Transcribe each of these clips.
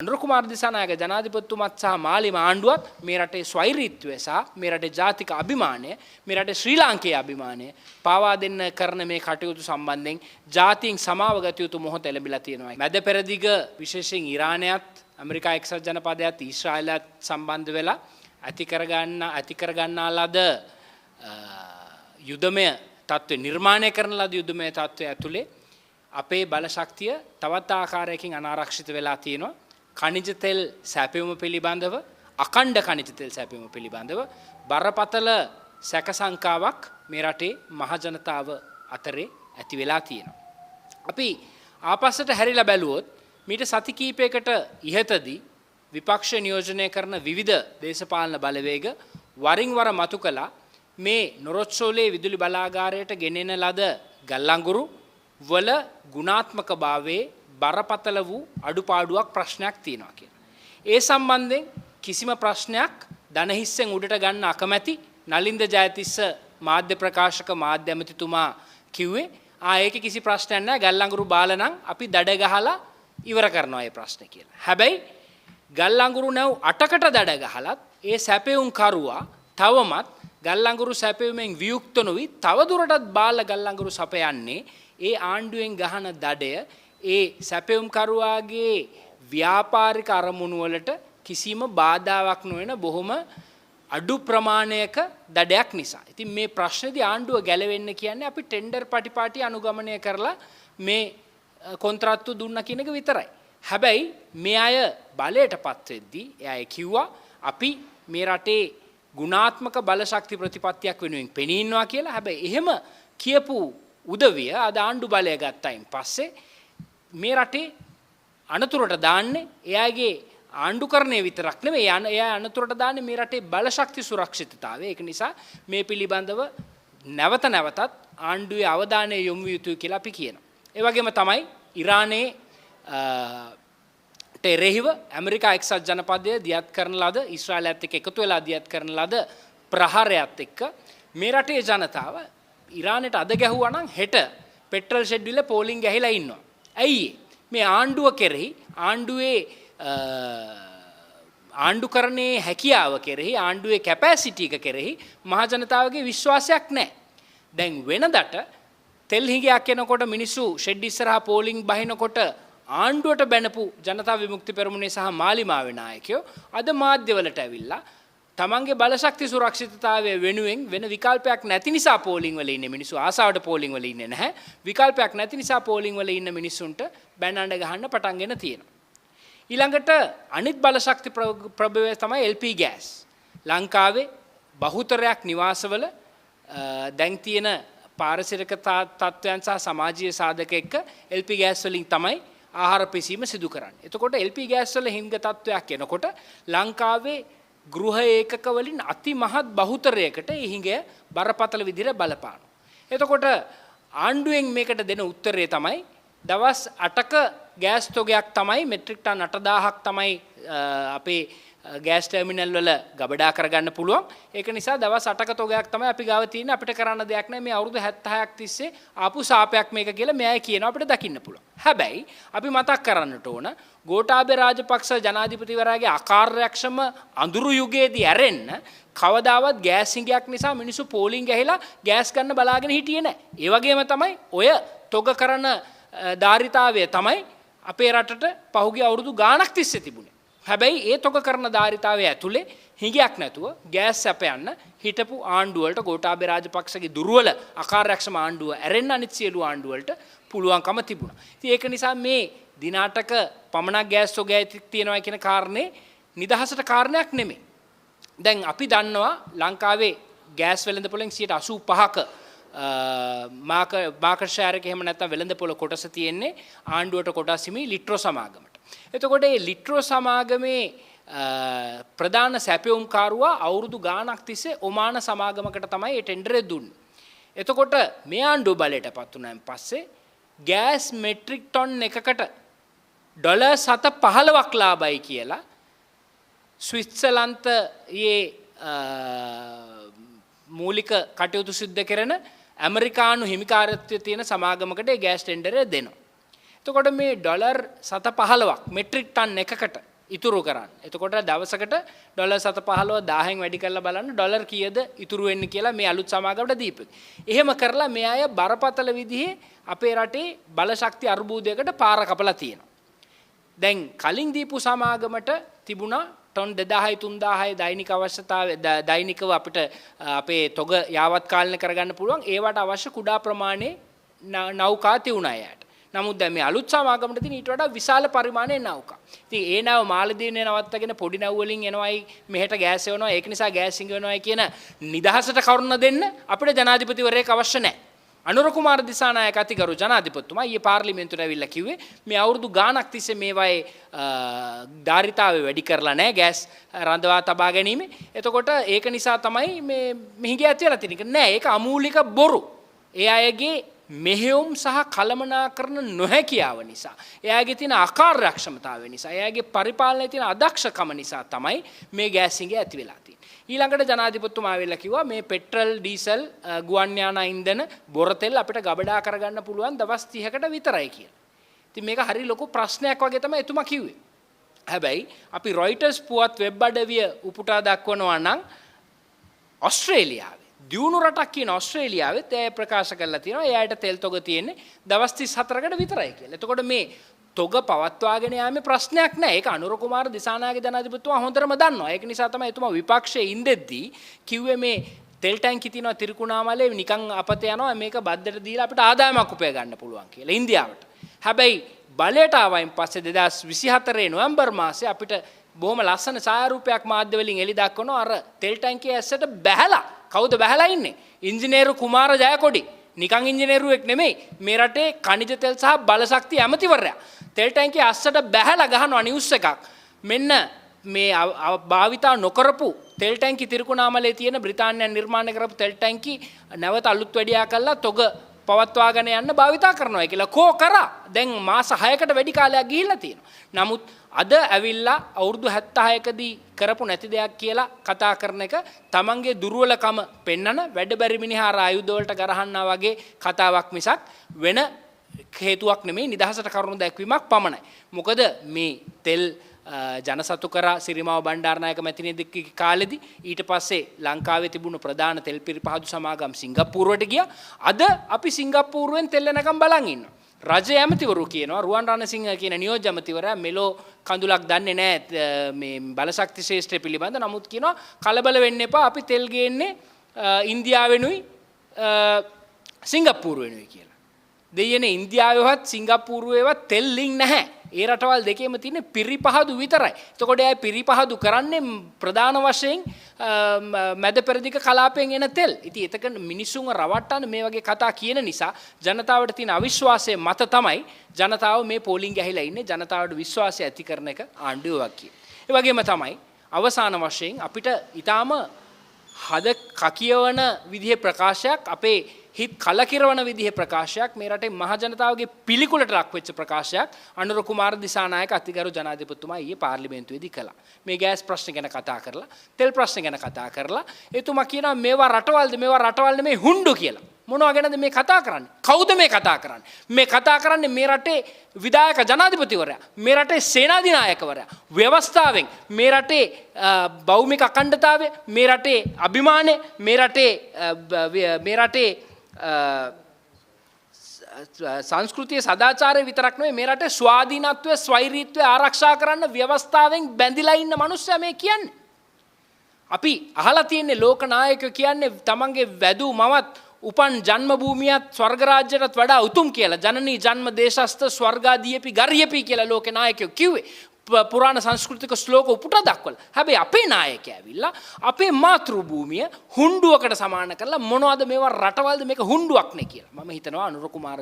අනුර කුමාර දිසානායක ජනාධිපතිතුමත් සහ මාලිම ආණ්ඩුවත් මේ රටේ ස්වෛරීත්වය සහ මේ රටේ ජාතික අභිමානය මේ රටේ ශ්‍රී ලාංකේය අභිමානය පාවා දෙන්න කරන මේ කටයුතු සම්බන්ධයෙන් ජාතීන් සමාව ගත යුතු මොහොත එළඹිලා තියෙනවා. මැද පෙරදිග විශේෂයෙන් ඉරානයත් ඇමරිකා එක්සත් ජනපදයත් ඊශ්‍රායලත් සම්බන්ධ වෙලා ඇති කරගන්නා ලද යුදමය තත්ත්වය නිර්මාණය කරන ලද යුදමය තත්ත්වය ඇතුලේ අපේ බල ශක්තිය තවත් ආකාරයකින් අනාරක්ෂිත වෙලා තියෙනවා. खनिज तेल සැපයුම පිළිබඳව අඛණ්ඩ खनिज तेल සැපයුම පිළිබඳව බරපතල සැක සංකාවක් මේ රටේ මහ ජනතාව අතරේ ඇති වෙලා තියෙනවා. අපි ආපස්සට හැරිලා බැලුවොත් මීට සති කිහිපයකට ඉහතදී විපක්ෂ නියෝජනය කරන විවිධ දේශපාලන බලවේග වරින් වර මතු කළා මේ නොරොච්චෝලේ විදුලි බලාගාරයට ගෙනෙන ලද ගල්ලංගුරු වල ගුණාත්මක භාවයේ බරපතල වූ අඩුපාඩුවක් ප්‍රශ්නයක් තියෙනවා කියලා. ඒ සම්බන්ධයෙන් කිසිම ප්‍රශ්නයක් දනහිස්සෙන් උඩට ගන්න අකමැති නලින්ද ජයතිස්ස මාධ්‍ය ප්‍රකාශක මාධ්‍ය ඇමතිතුමා කිව්වේ ඒකේ කිසි ප්‍රශ්නයක් නැහැ ගල්ලංගුරු බාලනම් අපි දඩ ගහලා ඉවර කරනවා මේ ප්‍රශ්නේ කියලා. හැබැයි ගල්ලංගුරු නැව් 8කට දඩ ගහලත් ඒ සැපෙවුම් කරුවා තවමත් ගල්ලංගුරු සැපෙවුමෙන් වියුක්ත නොවි තව දුරටත් බාල ගල්ලංගුරු සපයන්නේ ඒ ආණ්ඩුවෙන් ගහන දඩය ඒ සැපෙවුම් කරුවාගේ ව්‍යාපාරික අරමුණු වලට කිසිම බාධාවක් නොවන බොහොම අඩු ප්‍රමාණයක දඩයක් නිසා. ඉතින් මේ ප්‍රශ්නේදී ආණ්ඩුව ගැලවෙන්න කියන්නේ අපි ටෙන්ඩර් පටිපාටි අනුගමනය කරලා මේ කොන්ත්‍රාත්තු දුන්නා කියන එක විතරයි. හැබැයි මේ අය බලයටපත් වෙද්දී එයා කිව්වා අපි මේ රටේ ගුණාත්මක බල ශක්ති ප්‍රතිපත්තියක් වෙනුවෙන් පෙනී ඉන්නවා කියලා. හැබැයි එහෙම කියපු උදවිය අද ආණ්ඩු බලය ගත්තයින් පස්සේ මේ රටේ අනතුරට දාන්නේ එයාගේ ආණ්ඩුකරණය විතරක් නෙමෙයි එයා අනතුරට දාන්නේ මේ රටේ බල ශක්ති සුරක්ෂිතතාවය. ඒක නිසා මේ පිළිබඳව නැවත නැවතත් ආණ්ඩුවේ අවධානය යොමු විය යුතුයි කියලා අපි කියනවා. ඒ වගේම තමයි ඉරානයේ එරෙහිව ඇමරිකා එක්සත් ජනපදය දියත් කරන ලද ඊශ්‍රායලයත් එක්ක එකතු වෙලා දියත් කරන ලද ප්‍රහාරයත් එක්ක මේ රටේ ජනතාව ඉරානයට අද ගැහුවා නම් හෙට පෙට්‍රල් ෂෙඩ් වල පෝලිං ගහලා ඉන්නවා. ඇයි මේ ආණ්ඩුව කෙරෙහි ආණ්ඩුවේ ආණ්ඩුකරණයේ හැකියාව කෙරෙහි ආණ්ඩුවේ කැපැසිටි එක කෙරෙහි මහ ජනතාවගේ විශ්වාසයක් නැහැ. දැන් වෙනදට තෙල් හිඟයක් එනකොට මිනිස්සු ෂෙඩ් ඉස්සරහා පෝලිං බහිනකොට ආණ්ඩුවට බැනපු ජනතා විමුක්ති පෙරමුණේ සහ මාලිමාවේ නායකයෝ අද මාධ්‍යවලට ඇවිල්ලා තමන්ගේ බලශක්ති සුරක්ෂිතතාවය වෙනුවෙන් වෙන විකල්පයක් නැති නිසා පෝලිං වල ඉන්නේ මිනිස්සු ආසාවට පෝලිං වල ඉන්නේ නැහැ. විකල්පයක් නැති නිසා පෝලිං වල ඉන්න මිනිස්සුන්ට බැනඬ ගහන්න පටන්ගෙන තියෙනවා. ඊළඟට අනිත් බලශක්ති ප්‍රභවය තමයි LP ගෑස්. ලංකාවේ බහුතරයක් නිවාසවල දැන් තියෙන පාරිසරික තත්ත්වයන් සහ සමාජීය සාධක එක්ක LP ගෑස් වලින් තමයි ආහාර පිසීම සිදු කරන්නේ. එතකොට LP ගෑස් වල හිඟ තත්ත්වයක් එනකොට ලංකාවේ ගෘහ ඒකක වලින් අති මහත් බහුතරයකට ඒ හිඟය බරපතල විදිහට බලපානවා. එතකොට ආණ්ඩුවෙන් මේකට දෙන උත්තරය තමයි දවස් 8ක ගෑස් තොගයක් තමයි මෙට්‍රික් ටන් 8000ක් තමයි අපේ ගෑස් ටර්මිනල් වල ගබඩා කරගන්න පුළුවන්. ඒක නිසා දවස් 8ක තොගයක් තමයි අපි ගාව තියෙන්නේ. අපිට කරන්න දෙයක් නැහැ. මේ අවුරුදු 76ක් තිස්සේ ආපු සාපයක් මේක කියලා මෙයයි කියනවා අපිට දකින්න පුළුවන්. හැබැයි අපි මතක් කරන්නට ඕන ගෝඨාභය රාජපක්ෂ ජනාධිපතිවරයාගේ අකාර්යක්ෂම අඳුරු යුගයේදී ඇරෙන්න කවදාවත් ගෑස් හිඟයක් නිසා මිනිස්සු පෝලිං ගහලා ගෑස් ගන්න බලාගෙන හිටියේ නැහැ. ඒ වගේම තමයි ඔය තොග කරන ධාරිතාවය තමයි අපේ රටට පහුගිය අවුරුදු ගාණක් තිස්සේ තිබුණේ. හැබැයි ඒ තොග කරන ධාරිතාවය ඇතුලේ හිඟයක් නැතුව ගෑස් සැපයන්න හිටපු ආණ්ඩුව වලට ගෝඨාභය රාජපක්ෂගේ දුර්වල අකාර්යක්ෂම ආණ්ඩුව ඇරෙන්න අනිත් සියලු ආණ්ඩුව වලට පුළුවන්කම තිබුණා. ඉතින් ඒක නිසා මේ දිනාටක පමණක් ගෑස් තොගය තියෙනවා කියන කාරණේ නිදහසට කාරණයක් නෙමෙයි. දැන් අපි දන්නවා ලංකාවේ ගෑස් වෙළඳපොළෙන් 85%ක මාකට් ෂෙයාර් එක එහෙම නැත්නම් වෙළඳපොළ කොටස තියෙන්නේ ආණ්ඩුවට කොටස් හිමි ලිට්‍රෝ සමාගමට. එතකොට මේ ලිට්‍රෝ සමාගමේ ප්‍රධාන සැපයුම්කාරුවා අවුරුදු ගාණක් තිස්සේ ඔමාන සමාගමකට තමයි මේ ටෙන්ඩරය දුන්නේ. එතකොට මේ ආණ්ඩුව බලයටපත් වුණාන් පස්සේ ගෑස් මෙට්‍රික් ටන් එකකට ඩොලර් 7.15ක් ලාභයි කියලා ස්විට්සර්ලන්තයේ මූලික කටයුතු සිද්ධ කරන ඇමරිකානු හිමිකාරත්වයේ තියෙන සමාගමකට ඒ ගෑස් ටෙන්ඩරය දෙනවා. එතකොට මේ ඩොලර් 7.15ක් මෙට්‍රික් ටන් එකකට ඉතුරු කරන්න. එතකොට දවසකට ඩොලර් 715 1000න් වැඩි කරලා බලන්න ඩොලර් කීයද ඉතුරු වෙන්නේ කියලා මේ අලුත් සමාගමට දීපේ. එහෙම කරලා මේ අය බරපතල විදිහේ අපේ රටේ බලශක්ති අර්බුදයකට පාර කපලා තියෙනවා. දැන් කලින් දීපු සමාගමට තිබුණා ටොන් 2000යි 3000යි දෛනික අවශ්‍යතාවය දෛනිකව අපිට අපේ තොග යාවත් කාලින කරගන්න පුළුවන්. ඒවට අවශ්‍ය කුඩා ප්‍රමාණයේ නෞකා තියුණා යාට. නමුත් දැන් මේ අලුත් සමාගමට තියෙන ඊට වඩා විශාල පරිමාණයේ නෞකා. ඉතින් ඒ නව මාලදීවනේ නවත්තගෙන පොඩි නව් වලින් එනවයි මෙහෙට ගෑස් එවනවා ඒක නිසා ගෑස් හිඟවනවායි කියන නිදහසට කරුණ දෙන්න අපිට ජනාධිපතිවරයෙක් අවශ්‍ය නැහැ. අනුර කුමාර දිසානායක අතිගරු ජනාධිපතිතුමා ඊයේ පාර්ලිමේන්තුවට ඇවිල්ලා කිව්වේ මේ අවුරුදු ගාණක් තිස්සේ මේවායේ ධාරිතාවය වැඩි කරලා නැහැ ගෑස් රඳවා තබා ගැනීම. එතකොට ඒක නිසා තමයි මේ මිහිග ඇති වෙලා තියෙන්නේ. නෑ ඒක අමූලික බොරු. ඒ අයගේ මෙහෙයුම් සහ කළමනාකරන නොහැකියාව නිසා, එයාගේ තියෙන අකාර්යක්ෂමතාවය නිසා, එයාගේ පරිපාලනයේ තියෙන අදක්ෂකම නිසා තමයි මේ ගෑස් හිඟ ඇති වෙලා තියෙන්නේ. ඊළඟට ජනාධිපතිතුමා ආවිල්ලා කිව්වා මේ පෙට්‍රල් ඩීසල් ගුවන් යානා ඉන්ධන බොර තෙල් අපිට ගබඩා කරගන්න පුළුවන් දවස් 30කට විතරයි කියලා. ඉතින් මේක හරි ලොකු ප්‍රශ්නයක් වගේ තමයි එතුමා කිව්වේ. හැබැයි අපි රොයිටර්ස් පුවත් වෙබ් අඩවිය උපුටා දක්වනවා නම් ඕස්ට්‍රේලියාවේ දියුණු රටක් කියන ඕස්ට්‍රේලියාවෙත් ඒ ප්‍රකාශ කරලා තියෙනවා එයාට තෙල් තොග තියෙන්නේ දවස් 34කට විතරයි කියලා. එතකොට මේ තොග පවත්වාගෙන යාමේ ප්‍රශ්නයක් නැහැ. ඒක අනුර කුමාර දිසානායක ජනාධිපතිතුමා හොඳටම දන්නවා. ඒක නිසා තමයි එතුමා විපක්ෂයේ ඉඳෙද්දී කිව්වේ මේ තෙල් ටැංකි තියෙනවා තිරිකුණාමලේ නිකන් අපත යනවා මේක බද්දට දීලා අපිට ආදායමක් උපය ගන්න පුළුවන් කියලා ඉන්දියාවට. හැබැයි බලයට ආවයින් පස්සේ 2024 නොවැම්බර් මාසේ අපිට බොහොම ලස්සන ඡායාරූපයක් මාධ්‍ය වලින් එළි දක්වනවා අර තෙල් ටැංකිය ඇස්සට බැහැලා. කවුද බැහැලා ඉන්නේ? ඉංජිනේරු කුමාර ජයකොඩි. නිකන් ඉංජිනේරුවෙක් නෙමෙයි. මේ රටේ ඛනිජ තෙල් සහ බලශක්ති ඇමතිවරයා. තෙල් ටැංකිය අස්සට බැහැලා ගහනවා නිවුස් එකක්. මෙන්න මේ භාවිතා නොකරපු තෙල් ටැංකි තිරිකුණාමලේ තියෙන බ්‍රිතාන්‍යයන් නිර්මාණය කරපු තෙල් ටැංකි නැවත අලුත් වැඩියා කරලා තොග පවත්වාගෙන යන්න භාවිතා කරනවා කියලා කෝ කරා. දැන් මාස 6කට වැඩි කාලයක් ගිහිල්ලා තියෙනවා. නමුත් අද ඇවිල්ලා අවුරුදු 76කදී කරපු නැති දෙයක් කියලා කතා කරන එක තමන්ගේ දුර්වලකම පෙන්නන වැඩ බැරි මිනිහා ආයුධ වලට ගරහන්නා වගේ කතාවක් මිසක් වෙන හේතුවක් නෙමෙයි නිදහසට කරුණු දැක්වීමක් පමණයි. මොකද මේ තෙල් ජනසතු කරා සිරිමාව බණ්ඩාරනායක මැතිණියගේ කාලෙදී ඊට පස්සේ ලංකාවේ තිබුණු ප්‍රධාන තෙල් පිරිපහදු සමාගම් සිංගප්පූරුවට ගියා. අද අපි සිංගප්පූරුවෙන් තෙල් එනකම් බලන් ඉන්නවා. රජ ඇමතිවරු කියනවා රුවන් රණසිංහ කියන නියෝජ්‍ය ඇමතිවරයා මෙලෝ කඳුලක් දන්නේ නැහැ මේ බලශක්ති ශේෂ්ත්‍රය පිළිබඳ. නමුත් කියනවා කලබල වෙන්න එපා අපි තෙල් ගේන්නේ ඉන්දියාවෙනුයි සිංගප්පූරුවෙනුයි කියලා. දෙයනේ ඉන්දියාවේවත් සිංගප්පූරුවේවත් තෙල් ලින්ක් නැහැ. ඒ රටවල් දෙකේම තියෙන පිරිපහදු විතරයි. එතකොට ඒ පිරිපහදු කරන්නේ ප්‍රධාන වශයෙන් මැද පෙරදිග කලාපයෙන් එන තෙල්. ඉතින් එතකන් මිනිසුන්ව රවට්ටන්න මේ වගේ කතා කියන නිසා ජනතාවට තියෙන අවිශ්වාසය මත තමයි ජනතාව මේ පෝලිං ගහලා ඉන්නේ. ජනතාවට විශ්වාසය ඇති කරන එක ආණ්ඩුවක් කියන. ඒ වගේම තමයි අවසාන වශයෙන් අපිට ඊටාම හද කකියවන විදිහේ ප්‍රකාශයක් අපේ හිත් කලකිරවන විදිහේ ප්‍රකාශයක් මේ රටේ මහ ජනතාවගේ පිළිකුලට ලක් වෙච්ච ප්‍රකාශයක් අනුර කුමාර දිසානායක අතිගරු ජනාධිපතිතුමා ඊයේ පාර්ලිමේන්තුවේදී කළා. මේ ගෑස් ප්‍රශ්න ගැන කතා කරලා, තෙල් ප්‍රශ්න ගැන කතා කරලා එතුමා කියනවා මේවා රටවල් නෙමේ හුණ්ඩු කියලා. මොනවා ගැනද මේ කතා කරන්නේ? කවුද මේ කතා කරන්නේ? මේ කතා කරන්නේ මේ රටේ විධායක ජනාධිපතිවරයා, මේ රටේ සේනාධිනායකවරයා, ව්‍යවස්ථාවෙන් මේ රටේ භෞමික අඛණ්ඩතාවය, මේ රටේ අභිමානය, මේ රටේ සංස්කෘතිය සදාචාරය විතරක් නෙවෙයි මේ රටේ ස්වාධීනත්වය ස්වෛරීත්වය ආරක්ෂා කරන්න ව්‍යවස්ථාවෙන් බැඳිලා ඉන්න මිනිස්සයා මේ කියන්නේ. අපි අහලා තියෙන්නේ ලෝක නායකයෝ කියන්නේ තමන්ගේ වැදූ මවත් උපන් ජන්ම භූමියත් ස්වර්ග රාජ්‍යයටත් වඩා උතුම් කියලා. ජනනී ජන්ම දේශස්ත ස්වර්ගාදීපි ගරියපි කියලා ලෝක නායකයෝ කිව්වේ. පුරාණ සංස්කෘතික ශ්ලෝක උපුටා දක්වලා. හැබැයි අපේ නායකයා ඇවිල්ලා අපේ මාතෘ භූමිය හුණ්ඩුවකට සමාන කරලා මොනවද මේවා රටවල්ද මේක හුණ්ඩුවක් නේ කියලා. මම හිතනවා අනුර කුමාර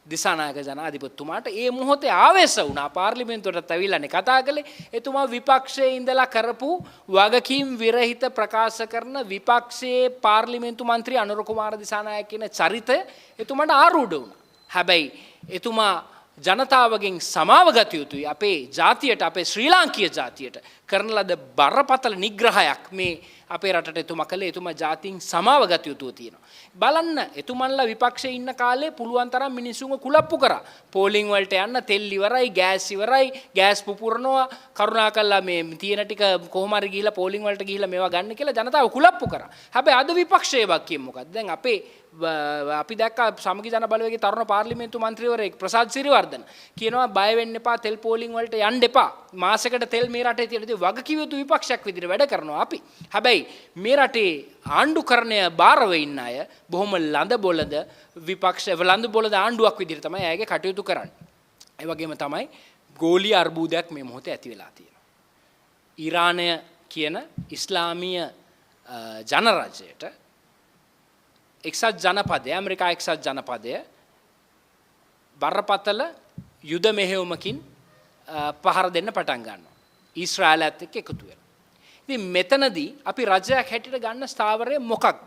දිසානායක ජනාධිපතිතුමාට ඒ මොහොතේ ආවේශ වුණා. පාර්ලිමේන්තුවටත් ඇවිල්ලානේ කතා කළේ. එතුමා විපක්ෂයේ ඉඳලා කරපු වගකීම් විරහිත ප්‍රකාශ කරන විපක්ෂයේ පාර්ලිමේන්තු මන්ත්‍රී අනුර කුමාර දිසානායක කියන චරිතය එතුමාට ආරූඪ වුණා. හැබැයි එතුමා ජනතාවගෙන් සමාව ගත යුතුයි. අපේ ජාතියට අපේ ශ්‍රී ලාංකීය ජාතියට කරන ලද බරපතල නිග්‍රහයක් මේ අපේ රටට එතුමා කළේ එතුමා ජාතීන් සමාව ගත යුතු තියෙනවා. බලන්න එතුමන්ලා විපක්ෂයේ ඉන්න කාලේ පුළුවන් තරම් මිනිස්සුන්ව කුලප්පු කරා. පෝලිං වලට යන්න තෙල් ඉවරයි, ගෑස් ඉවරයි, ගෑස් පුපුරනවා, කරුණාකරලා මේ තියෙන ටික කොහොම හරි ගිහිලා පෝලිං වලට ගිහිලා මේවා ගන්න කියලා ජනතාව කුලප්පු කරා. හැබැයි අද විපක්ෂයේ වාක්‍යය මොකක්ද? දැන් අපි දැක්කා සමගි ජන බලවේගයේ තරුණ පාර්ලිමේන්තු මන්ත්‍රීවරයෙක් ප්‍රසාද් සිරිවර්ධන කියනවා බය වෙන්න එපා තෙල් පෝලිං වලට යන්න එපා. මාසෙකට තෙල් මේ රටේ තියෙන දේ වගකිව යුතු විපක්ෂයක් විදිහට වැඩ කරනවා අපි. හැබැයි මේ රටේ ආණ්ඩුකරණය බාරව ඉන්න අය බොහොම ලඳ බොළඳ ලඳ බොළඳ ආණ්ඩුවක් විදිහට තමයි අයගේ කටයුතු කරන්නේ. ඒ වගේම තමයි ගෝලීය අර්බුදයක් මේ මොහොතේ ඇති වෙලා තියෙනවා. ඊරානය කියන ඉස්ලාමීය ජනරජයට එක්සත් ජනපදය ඇමරිකා එක්සත් ජනපදය බරපතල යුද මෙහෙයුමකින් පහර දෙන්න පටන් ගන්නවා. ඊශ්‍රායලත් එක්ක එකතු වෙලා. ඉතින් මෙතනදී අපි රජයක් හැටියට ගන්න ස්ථාවරය මොකක්ද?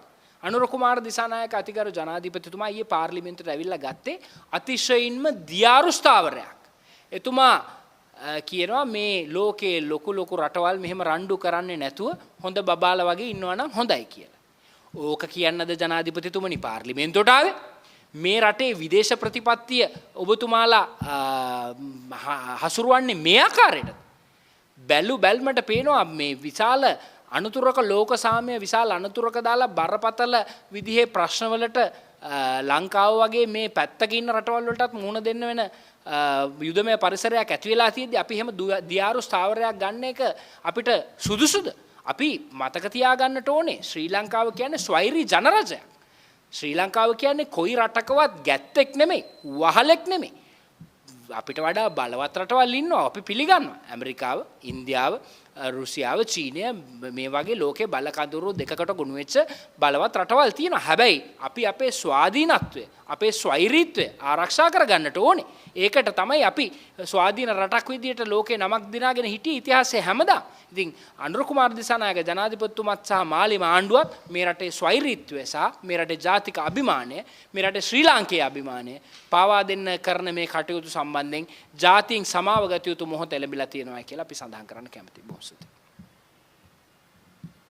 අනුර කුමාර දිසානායක අතිගරු ජනාධිපතිතුමා ඊයේ පාර්ලිමේන්තුවට ඇවිල්ලා ගත්තේ අතිශයින්ම දියාරු ස්ථාවරයක්. එතුමා කියනවා මේ ලෝකයේ ලොකු රටවල් මෙහෙම රණ්ඩු කරන්නේ නැතුව හොඳ බබාලා වගේ ඉන්නවා නම් හොඳයි කියලා. ඕක කියන්නද ජනාධිපතිතුමනි පාර්ලිමේන්තුවට ආවේ? මේ රටේ විදේශ ප්‍රතිපත්තිය ඔබතුමාලා හසුරුවන්නේ මේ ආකාරයටද? බැල්මට පේනවා මේ විශාල අනුතුරක ලෝක සාමය විශාල අනුතුරක දාලා බරපතල විදිහේ ප්‍රශ්නවලට ලංකාව වගේ මේ පැත්තක ඉන්න රටවල් වලටත් මුහුණ දෙන්න වෙන යුදමය පරිසරයක් ඇති වෙලා තියෙද්දි අපි එහෙම දියාරු ස්ථාවරයක් ගන්න එක අපිට සුදුසුද? අපි මතක තියාගන්නට ඕනේ ශ්‍රී ලංකාව කියන්නේ ස්වෛරී ජනරජයක්. ශ්‍රී ලංකාව කියන්නේ කොයි රටකවත් ගැත්තෙක් නෙමෙයි, වහලෙක් නෙමෙයි. අපිට වඩා බලවත් රටවල් ඉන්නවා. අපි පිළිගන්නවා. ඇමරිකාව, ඉන්දියාව, රුසියාව, චීනය මේ වගේ ලෝකේ බල කඳුරු දෙකකට ගොනු වෙච්ච බලවත් රටවල් තියෙනවා. හැබැයි අපි අපේ ස්වාධීනත්වය, අපේ ස්වෛරීත්වය ආරක්ෂා කරගන්නට ඕනේ. ඒකට තමයි අපි ස්වාධීන රටක් විදියට ලෝකේ නමක් දිනාගෙන හිටියේ ඉතිහාසයේ හැමදාම. ඉතින් අනුර කුමාර දිසානායක ජනාධිපතිතුමත් සහ මාලිම ආණ්ඩුවත් මේ රටේ ස්වෛරීත්වය සහ මේ රටේ ජාතික අභිමානය, මේ රටේ ශ්‍රී ලාංකේය අභිමානය පාවා දෙන්න කරන මේ කටයුතු සම්බන්ධයෙන් ජාතීන් සමාව ගත යුතු මොහොත ලැබිලා තියෙනවා කියලා අපි සඳහන් කරන්න කැමතියි. බොහොම ස්තුතියි.